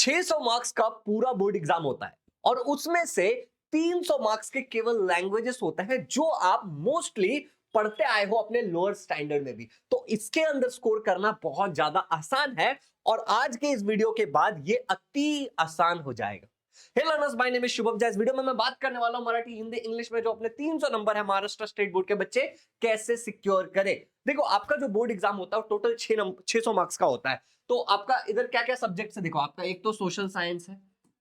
600 marks का पूरा board exam होता है और उसमें से 300 मार्क्स के केवल लैंग्वेजेस होते हैं जो आप मोस्टली पढ़ते आए हो अपने लोअर स्टैंडर्ड में भी। तो इसके अंदर स्कोर करना बहुत ज्यादा आसान है और आज के इस वीडियो के बाद ये अति आसान हो जाएगा। Hey learners, my name is Shubham Jha. इस वीडियो में मैं बात करने वाला हूं मराठी, हिंदी, इंग्लिश में जो अपने 300 नंबर है महाराष्ट्र स्टेट बोर्ड के बच्चे कैसे सिक्योर करें। देखो, आपका जो बोर्ड एग्जाम होता है टोटल 600 मार्क्स का होता है। तो आपका इधर क्या क्या सब्जेक्ट्स है, देखो आपका एक तो सोशल साइंस है,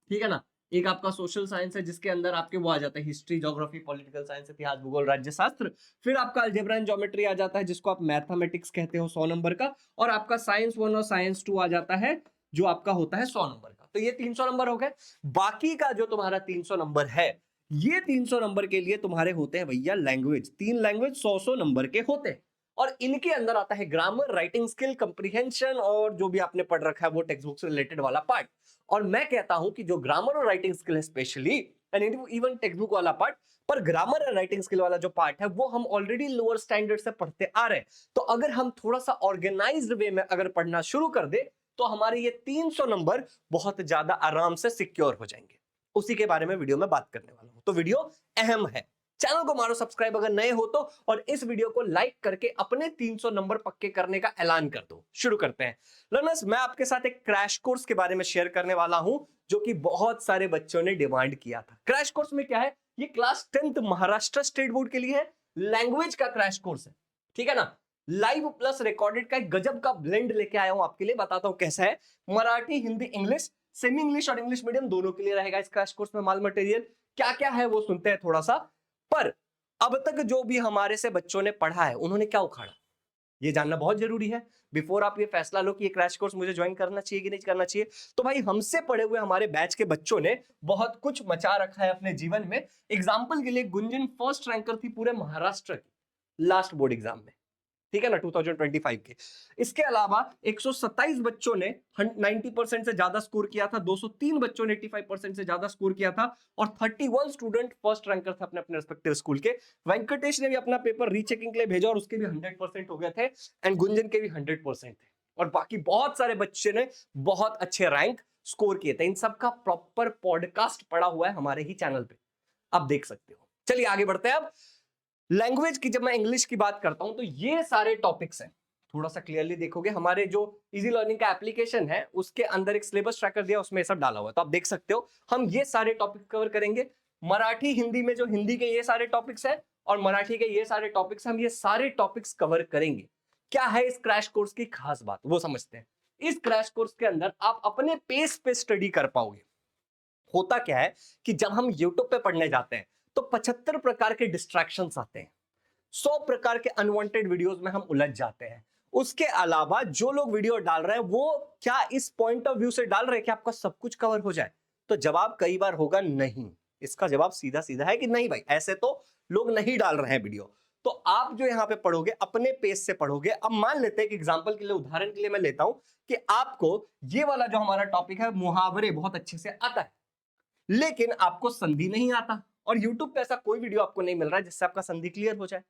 ठीक है ना। एक आपका सोशल साइंस है जिसके अंदर आपके वो आ जाता है हिस्ट्री, ज्योग्राफी, पॉलिटिकल साइंस, इतिहास, भूगोल, राज्य शास्त्र। फिर आपका अलजेब्रा एंड ज्योमेट्री आ जाता है जिसको आप मैथमेटिक्स कहते हो 100 नंबर का। और आपका साइंस 1 और साइंस 2 आ जाता है जो आपका होता है 100 नंबर का। तो ये 300 नंबर हो गए। बाकी का जो तुम्हारा 300 नंबर है, ये 300 नंबर के लिए तुम्हारे होते हैं भैया लैंग्वेज। 3 लैंग्वेज 100 नंबर के होते हैं और इनके अंदर आता है ग्रामर, राइटिंग स्किल, कंप्रीहेंशन और जो भी आपने पढ़ रखा है वो टेक्स्ट बुक से रिलेटेड वाला पार्ट। और मैं कहता हूं कि जो ग्रामर और राइटिंग स्किल है specially and even text book वाला पार्ट, पर ग्रामर और राइटिंग स्किल वाला जो पार्ट है वो हम ऑलरेडी लोअर स्टैंडर्ड से पढ़ते आ रहे हैं। तो अगर हम थोड़ा सा ऑर्गेनाइज्ड वे में अगर पढ़ना शुरू कर दे तो हमारे ये 300 नंबर बहुत ज्यादा आराम से सिक्योर हो जाएंगे। उसी के बारे में वीडियो में बात करने वाला हूं। तो वीडियो अहम है, चैनल को मारो सब्सक्राइब अगर नए हो तो, और इस वीडियो को लाइक करके अपने 300 नंबर पक्के करने का ऐलान कर दो। शुरू करते हैं लर्नर्स। मैं आपके साथ एक क्रैश कोर्स के बारे में शेयर करने वाला हूं जो कि बहुत सारे बच्चों ने डिमांड किया था। क्रैश कोर्स में क्या है, ये class 10th Maharashtra state board के लिए है, लैंग्वेज का क्रैश कोर्स है, ठीक है ना। लाइव प्लस रिकॉर्डेड का एक गजब का ब्लेंड लेके आया हूं आपके लिए, बताता हूं कैसा है। Marathi, Hindi, English, semi English और इंग्लिश मीडियम दोनों के लिए रहेगा इस क्रैश कोर्स में माल मटेरियल। क्या क्या है वो सुनते हैं थोड़ा सा। पर अब तक जो भी हमारे से बच्चों ने पढ़ा है उन्होंने क्या उखाड़ा, ये जानना बहुत जरूरी है बिफोर आप ये फैसला लो कि ये क्रैश कोर्स मुझे ज्वाइन करना चाहिए कि नहीं करना चाहिए। तो भाई, हमसे पढ़े हुए हमारे बैच के बच्चों ने बहुत कुछ मचा रखा है अपने जीवन में। एग्जाम्पल के लिए गुंजन फर्स्ट रैंकर थी पूरे महाराष्ट्र की लास्ट बोर्ड एग्जाम में, ठीक है ना, 2025 के। इसके अलावा 127 बच्चों ने 90% से ज्यादा स्कोर किया था, 203 बच्चों ने 85% से ज्यादा स्कोर किया था और 31 स्टूडेंट फर्स्ट रैंकर थे अपने अपने रिस्पेक्टिव स्कूल के। वेंकटेश ने भी अपना पेपर रीचेकिंग के लिए भेजा और उसके भी 100% हो गए थे एंड गुंजन के भी 100% थे और बाकी बहुत सारे बच्चे ने बहुत अच्छे रैंक स्कोर किए थे। इन सब का प्रॉपर पॉडकास्ट पड़ा हुआ है हमारे ही चैनल पे, आप देख सकते हो। चलिए आगे बढ़ते हैं। अब लैंग्वेज की जब मैं इंग्लिश की बात करता हूं तो ये सारे टॉपिक्स हैं, थोड़ा सा क्लियरली देखोगे हमारे जो इजी लर्निंग का एप्लीकेशन है उसके अंदर एक सिलेबस ट्रैकर दिया, उसमें सब डाला हुआ है, तो आप देख सकते हो। हम ये सारे टॉपिक कवर करेंगे। मराठी हिंदी में जो हिंदी के ये सारे टॉपिक्स हैं और मराठी के ये सारे टॉपिक्स, हम ये सारे टॉपिक्स कवर करेंगे। क्या है इस क्रैश कोर्स की खास बात वो समझते हैं। इस क्रैश कोर्स के अंदर आप अपने पेस पे स्टडी कर पाओगे। होता क्या है कि जब हम यूट्यूब पे पढ़ने जाते हैं तो 75 प्रकार के डिस्ट्रैक्शंस आते हैं, 100 प्रकार के अनवांटेड वीडियोस में हम उलझ जाते हैं। उसके अलावा जो लोग वीडियो डाल रहे हैं वो क्या इस पॉइंट ऑफ व्यू से डाल रहे हैं कि आपका सब कुछ कवर हो जाए, तो जवाब कई बार होगा नहीं। इसका जवाब सीधा सीधा है कि नहीं भाई, ऐसे तो लोग नहीं डाल रहे हैं वीडियो। तो आप जो यहां पे पढ़ोगे अपने पेस से पढ़ोगे। अब मान लेते हैं कि एग्जांपल के लिए, उदाहरण के लिए मैं लेता हूं कि आपको ये वाला जो हमारा टॉपिक है मुहावरे बहुत अच्छे से आता है लेकिन आपको संधि नहीं आता और YouTube पे ऐसा कोई वीडियो आपको नहीं मिल रहा है जिससे आपका संधि क्लियर हो जाए।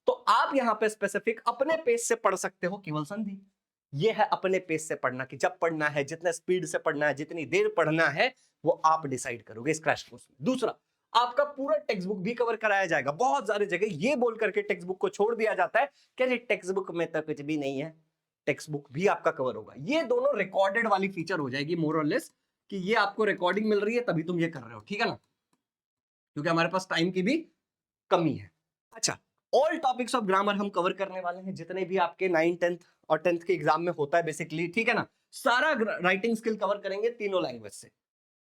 तो आप यहां पे स्पेसिफिक अपने पेज से पढ़ सकते हो केवल संधि। ये है अपने पेज से पढ़ना कि जब पढ़ना है, जितने स्पीड से पढ़ना है, जितनी देर पढ़ना है, वो आप डिसाइड करोगे इस क्रैश कोर्स में। दूसरा, आपका पूरा टेक्स्ट बुक भी कवर कराया जाएगा। बहुत सारी जगह ये बोल करके टेक्स्ट बुक को छोड़ दिया जाता है कि टेक्स्ट बुक में तो कुछ भी नहीं है, टेक्स्ट बुक भी आपका कवर होगा। ये दोनों रिकॉर्डेड वाली फीचर हो जाएगी मोर और लेस, कि ये आपको रिकॉर्डिंग मिल रही है तभी तुम ये कर रहे हो, ठीक है ना, क्योंकि हमारे पास टाइम की भी कमी है। अच्छा, ऑल टॉपिक्स ऑफ ग्रामर हम कवर करने वाले हैं, जितने भी आपके 9th 10th और 10th के एग्जाम में होता है बेसिकली, ठीक है ना। सारा राइटिंग स्किल कवर करेंगे तीनों लैंग्वेज से,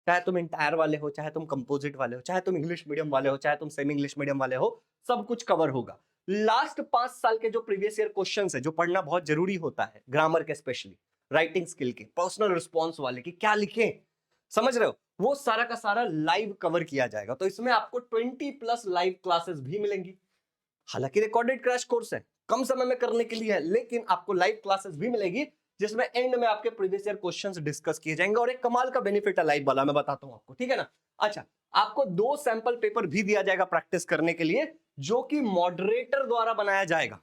चाहे तुम इंटायर वाले हो, चाहे तुम कंपोजिट वाले हो, चाहे तुम इंग्लिश मीडियम वाले हो, चाहे तुम सेमी इंग्लिश मीडियम वाले हो, सब कुछ कवर होगा। लास्ट 5 साल के जो प्रीवियस ईयर क्वेश्चन है जो पढ़ना बहुत जरूरी होता है ग्रामर के, स्पेशली राइटिंग स्किल के, पर्सनल रिस्पॉन्स वाले की क्या लिखें, समझ रहे हो, वो सारा का सारा लाइव कवर किया जाएगा। तो इसमें आपको 20+ लाइव क्लासेस भी मिलेंगी। हालांकि रिकॉर्डेड क्रैश कोर्स है, कम समय में करने के लिए है, लेकिन आपको लाइव क्लासेस भी मिलेगी जिसमें एंड में आपके प्रीवियस ईयर क्वेश्चंस डिस्कस किए जाएंगे और एक कमाल का बेनिफिट है लाइव वाला, मैं बताता हूं आपको, ठीक है ना। अच्छा, आपको 2 सैंपल पेपर भी दिया जाएगा प्रैक्टिस करने के लिए, जो कि मॉडरेटर द्वारा बनाया जाएगा।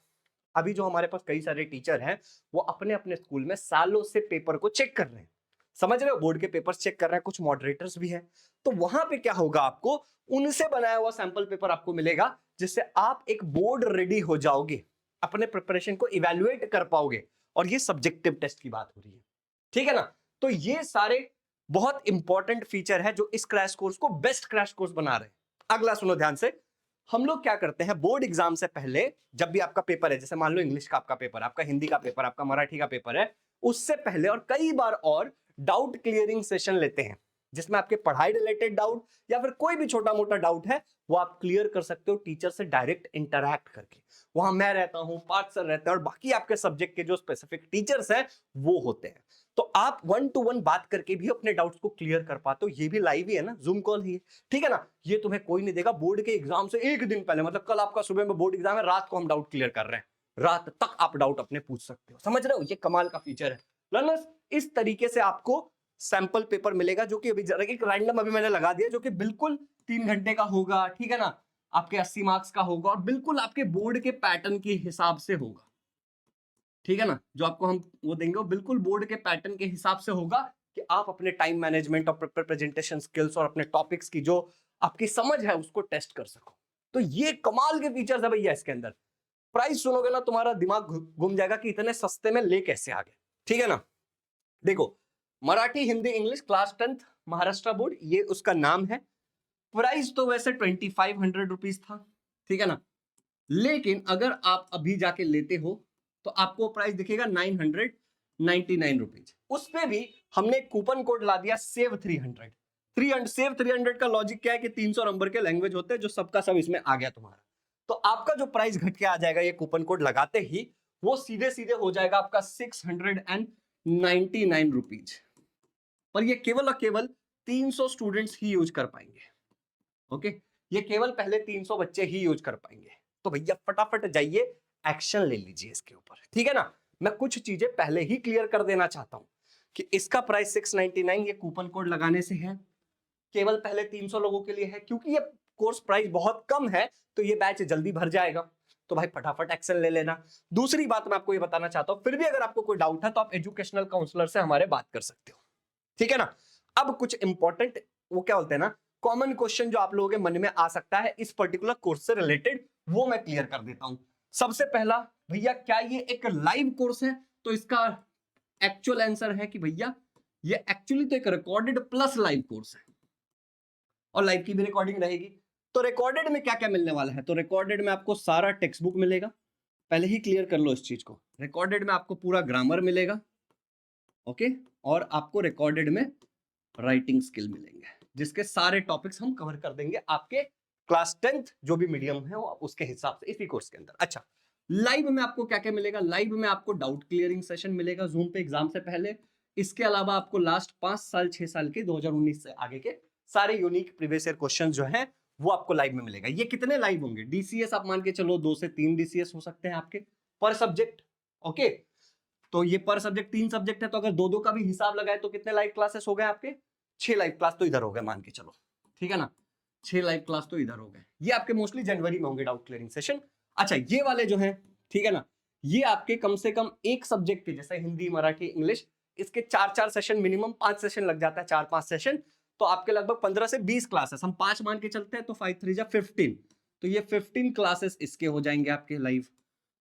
अभी जो हमारे पास कई सारे टीचर हैं वो अपने अपने स्कूल में सालों से पेपर को चेक कर रहे हैं, समझ रहे हो, बोर्ड के पेपर्स चेक कर रहे हैं, कुछ मॉडरेटर्स भी हैं, तो वहां पे क्या होगा, आपको उनसे बनाया हुआ सैंपल पेपर आपको मिलेगा, जिससे आप एक बोर्ड रेडी हो जाओगे, अपने प्रिपरेशन को इवेल्युएट कर पाओगे। और ये सब्जेक्टिव टेस्ट की बात हो रही है, ठीक है ना। तो ये सारे बहुत इंपॉर्टेंट फीचर है जो इस क्रैश कोर्स को बेस्ट क्रैश कोर्स बना रहे हैं। अगला सुनो ध्यान से, हम लोग क्या करते हैं बोर्ड एग्जाम से पहले, जब भी आपका पेपर है, जैसे मान लो इंग्लिश का आपका पेपर, आपका हिंदी का पेपर, आपका मराठी का पेपर है, उससे पहले और कई बार और डाउट क्लियरिंग सेशन लेते हैं, जिसमें आपके पढ़ाई रिलेटेड डाउट या फिर कोई भी छोटा मोटा डाउट है वो आप क्लियर कर सकते हो टीचर से डायरेक्ट इंटरैक्ट करके। वहां मैं रहता हूं, पार्थ सर रहते हैं, और बाकी आपके सब्जेक्ट के जो स्पेसिफिक टीचर्स हैं वो होते हैं। तो आप 1-to-1 बात करके भी अपने डाउट्स को क्लियर कर पाते हो। ये भी लाइव ही है ना, जूम कॉल ही है, ठीक है ना। ये तुम्हें कोई नहीं देगा। बोर्ड के एग्जाम से एक दिन पहले, मतलब कल आपका सुबह में बोर्ड एग्जाम है, रात को हम डाउट क्लियर कर रहे हैं, रात तक आप डाउट अपने पूछ सकते हो। समझ रहे हो, ये कमाल का फीचर है लर्नर्स। इस तरीके से आपको सैंपल पेपर मिलेगा, जो कि अभी एक रैंडम अभी मैंने लगा दिया, जो कि बिल्कुल 3 घंटे का होगा, ठीक है ना, आपके 80 मार्क्स का होगा, और बिल्कुल आपके बोर्ड के पैटर्न के हिसाब से होगा, ठीक है ना। जो आपको हम वो देंगे वो बिल्कुल बोर्ड के पैटर्न के हिसाब से होगा, कि आप अपने टाइम मैनेजमेंट और प्रेजेंटेशन स्किल्स और अपने टॉपिक्स की जो आपकी समझ है उसको टेस्ट कर सको। तो ये कमाल के फीचर्स है भैया इसके अंदर। प्राइस सुनोगे ना तुम्हारा दिमाग घूम जाएगा कि इतने सस्ते में ले कैसे आ गए, ठीक है ना। देखो, Marathi Hindi English class 10th Maharashtra board, ये उसका नाम है। प्राइस तो वैसे 2500 रुपीज था, ठीक है ना, लेकिन अगर आप अभी जाके लेते हो तो आपको प्राइस दिखेगा 999 रुपीज। उस पे भी हमने कूपन कोड ला दिया सेव 300। सेव 300 का लॉजिक क्या है कि 300 नंबर के लैंग्वेज होते हैं, जो सबका सब इसमें आ गया तुम्हारा। तो आपका जो प्राइस घट के आ जाएगा ये कूपन कोड लगाते ही, वो सीधे सीधे हो जाएगा आपका 699 रुपीज। पर ये केवल और केवल 300 स्टूडेंट्स ही यूज कर पाएंगे। ओके, ये केवल पहले 300 बच्चे ही यूज कर पाएंगे। तो भैया फटाफट जाइए, एक्शन ले लीजिए इसके ऊपर, ठीक है ना। मैं कुछ चीजें पहले ही क्लियर कर देना चाहता हूं कि इसका प्राइस 699 ये कूपन कोड लगाने से है, केवल पहले 300 लोगों के लिए है। क्योंकि ये कोर्स प्राइस बहुत कम है तो ये बैच जल्दी भर जाएगा, तो भाई फटाफट एक्शन ले लेना। दूसरी बात मैं आपको ये बताना चाहता हूं, फिर भी अगर आपको कोई डाउट है तो आप एजुकेशनल काउंसलर से हमारे बात कर सकते हो, ठीक है ना। अब कुछ इंपॉर्टेंट वो क्या बोलते हैं ना, कॉमन क्वेश्चन जो आप लोगों के मन में आ सकता है इस पर्टिकुलर कोर्स से रिलेटेड, वो मैं क्लियर कर देता हूं। सबसे पहला, भैया क्या ये एक लाइव कोर्स है? तो इसका एक्चुअल आंसर है कि भैया ये एक्चुअली तो एक रिकॉर्डेड प्लस लाइव कोर्स है, और लाइव की भी रिकॉर्डिंग रहेगी। तो रिकॉर्डेड में क्या क्या मिलने वाला है? तो रिकॉर्डेड में आपको सारा टेक्स्ट बुक मिलेगा, पहले ही क्लियर कर लो इस चीज को। रिकॉर्डेड में आपको पूरा ग्रामर मिलेगा, ओके, और आपको रिकॉर्डेड में राइटिंग स्किल मिलेंगे, जिसके सारे टॉपिक्स हम कवर कर देंगे आपके क्लास 10th जो भी मीडियम है उसके हिसाब से इसी कोर्स के अंदर। अच्छा, लाइव में आपको क्या क्या मिलेगा? लाइव में आपको डाउट क्लियरिंग सेशन मिलेगा जूम पे एग्जाम से पहले। इसके अलावा आपको लास्ट 5 साल 6 साल के 2019 से आगे के सारे यूनिक प्रीवियस ईयर क्वेश्चन जो है वो आपको लाइव में मिलेगा। ये कितने लाइव होंगे? डीसीएस आप मान के चलो 2 से 3 डीसीएस हो सकते हैं आपके पर सब्जेक्ट, ओके। तो ये पर सब्जेक्ट 3 सब्जेक्ट है, तो अगर 2-2 का भी हिसाब लगाए तो कितने लाइव क्लासेस हो गए आपके? 6 लाइव क्लास तो इधर हो गए मान के चलो, ठीक है ना। 6 लाइव क्लास तो इधर हो गए। ये आपके मोस्टली जनवरी में होंगे डाउट क्लियरिंग सेशन। अच्छा, ये वाले जो हैं, ठीक है ना, ये आपके कम से कम एक सब्जेक्ट के, जैसे हिंदी मराठी इंग्लिश, इसके 4-4 सेशन, मिनिमम 5 सेशन लग जाता है, 4-5 सेशन। तो आपके लगभग 15 से 20 क्लासेस, हम 5 मान के चलते हैं तो 5 3 जा 15, तो ये 15 क्लासेस इसके हो जाएंगे आपके लाइव।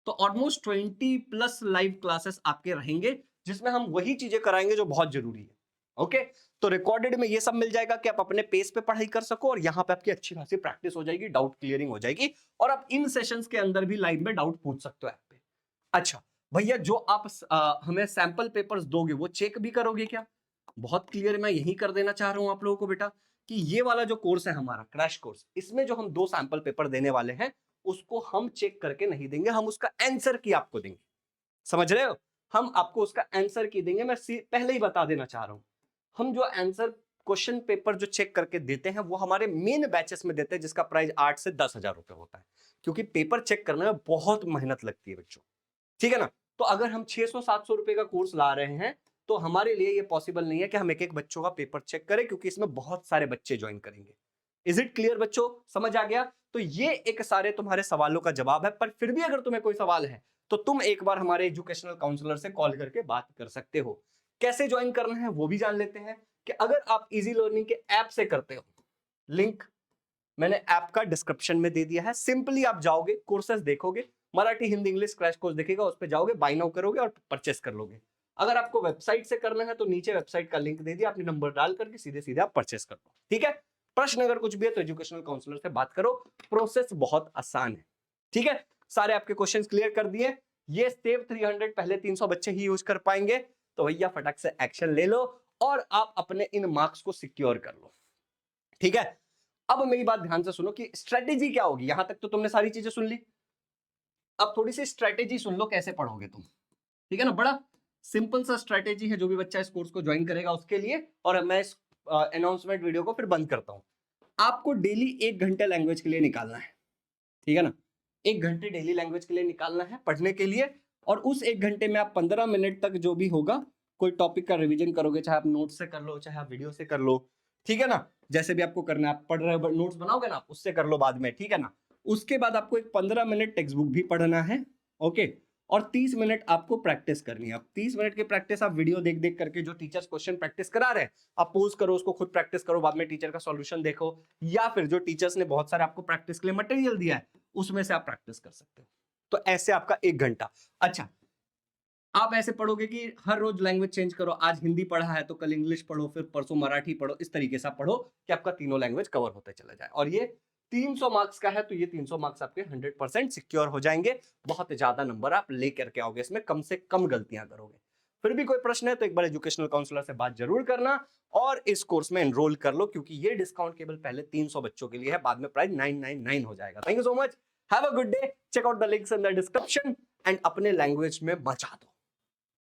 तो ऑलमोस्ट 20 प्लस लाइव क्लासेस आपके रहेंगे, जिसमें हम वही चीजें कराएंगे जो बहुत जरूरी है, ओके। तो रिकॉर्डेड में ये सब मिल जाएगा कि आप अपने पेस पे पढ़ाई कर सको, और यहाँ पे आपकी अच्छी खासी प्रैक्टिस हो जाएगी, डाउट क्लियरिंग हो जाएगी, और आप इन सेशंस के अंदर भी लाइव में डाउट पूछ सकते हो ऐप पे। अच्छा भैया, जो आप हमें सैंपल पेपर्स दोगे वो चेक भी करोगे क्या? बहुत क्लियर मैं यही कर देना चाह रहा हूं आप लोगों को बेटा, कि ये वाला जो कोर्स है हमारा क्रैश कोर्स, इसमें जो हम 2 सैंपल पेपर देने वाले हैं उसको हम चेक करके नहीं देंगे, हम उसका आंसर की आपको देंगे। समझ रहे हो? हम आपको उसका आंसर की देंगे। मैं पहले ही बता देना चाह रहा हूं, हम जो आंसर क्वेश्चन पेपर जो चेक करके देते हैं वो हमारे मेन बैचेस में देते हैं, जिसका प्राइस 8 से 10,000 रुपए होता है, क्योंकि पेपर चेक करने में बहुत मेहनत लगती है बच्चों, ठीक है ना। तो अगर हम 600-700 रुपए का कोर्स ला रहे हैं तो हमारे लिए ये पॉसिबल नहीं है कि हम एक एक बच्चों का पेपर चेक करें, क्योंकि इसमें बहुत सारे बच्चे ज्वाइन करेंगे। इज इट क्लियर बच्चों? समझ आ गया? तो ये एक सारे तुम्हारे सवालों का जवाब है। पर फिर भी अगर तुम्हें कोई सवाल है तो तुम एक बार हमारे एजुकेशनल काउंसलर से कॉल करके बात कर सकते हो। कैसे ज्वाइन करना है वो भी जान लेते हैं कि अगर आप इजी लर्निंग के ऐप से करते हो, लिंक मैंने ऐप का डिस्क्रिप्शन में दे दिया है। सिंपली आप जाओगे, कोर्सेज देखोगे, Marathi Hindi English crash course दिखेगा, उस पर जाओगे, बाय नाउ करोगे और परचेस कर लोगे। अगर आपको वेबसाइट से करना है तो नीचे वेबसाइट का लिंक दे दिया, अपने नंबर डाल करके सीधे सीधे आप परचेस कर लो। ठीक है, प्रश्न अगर कुछ भी है तो एजुकेशनल काउंसलर से बात करो, प्रोसेस बहुत आसान है। ठीक है, सारे आपके क्वेश्चन क्लियर कर दिए। ये सेव 300 पहले 300 बच्चे ही यूज कर पाएंगे, तो भैया फटाक से एक्शन ले लो और आप अपने इन मार्क्स को सिक्योर कर लो। ठीक है, अब मेरी बात ध्यान से सुनो कि स्ट्रेटेजी क्या होगी। यहां तक तो तुमने सारी चीजें सुन ली, अब थोड़ी सी स्ट्रेटेजी सुन लो कैसे पढ़ोगे तुम। ठीक है ना, बड़ा सिंपल सा स्ट्रेटेजी है जो भी बच्चा इस कोर्स को ज्वाइन करेगा उसके लिए। और मैं इस अनाउंसमेंट वीडियो को फिर बंद करता हूं। आपको डेली 1 घंटे लैंग्वेज के लिए निकालना है। ठीक है ना, 1 घंटे डेली लैंग्वेज के लिए निकालना है पढ़ने के लिए। और उस 1 घंटे में आप 15 मिनट तक जो भी होगा कोई टॉपिक का रिवीजन करोगे, चाहे आप नोट से कर लो चाहे आप वीडियो से कर लो। ठीक है ना, जैसे भी आपको करना है, आप पढ़ रहे हो नोट्स बनाओगे ना, उससे कर लो बाद में। ठीक है ना, उसके बाद आपको एक 15 मिनट टेक्स्ट बुक भी पढ़ना है। ओके, और 30 मिनट आपको प्रैक्टिस करनी है। अब 30 मिनट की प्रैक्टिस आप वीडियो देख देख करके जो टीचर्स क्वेश्चन प्रैक्टिस करा रहे हैं, आप पोज करो, उसको खुद प्रैक्टिस करो, बाद में टीचर का सॉल्यूशन देखो, या फिर जो टीचर्स ने बहुत सारे आपको प्रैक्टिस के लिए मटेरियल दिया है उसमें से आप प्रैक्टिस कर सकते हो। तो ऐसे आपका 1 घंटा। अच्छा, आप ऐसे पढ़ोगे कि हर रोज लैंग्वेज चेंज करो, आज हिंदी पढ़ा है तो कल इंग्लिश पढ़ो, फिर परसों मराठी पढ़ो, इस तरीके से आप पढ़ो कि आपका तीनों लैंग्वेज कवर होते चला जाए। और ये 300 मार्क्स का है, तो ये 300 मार्क्स आपके 100% सिक्योर हो जाएंगे। बहुत ज्यादा नंबर आप लेकर के आओगे, इसमें कम से कम गलतियां करोगे। फिर भी कोई प्रश्न है तो एक बार एजुकेशनल काउंसलर से बात जरूर करना और इस कोर्स में एनरोल कर लो, क्योंकि ये डिस्काउंट केवल पहले 300 बच्चों के लिए है, बाद में प्राइस 999 हो जाएगा। Thank you so much, have a good day, check out the links in the description and अपने लैंग्वेज में बचा दो।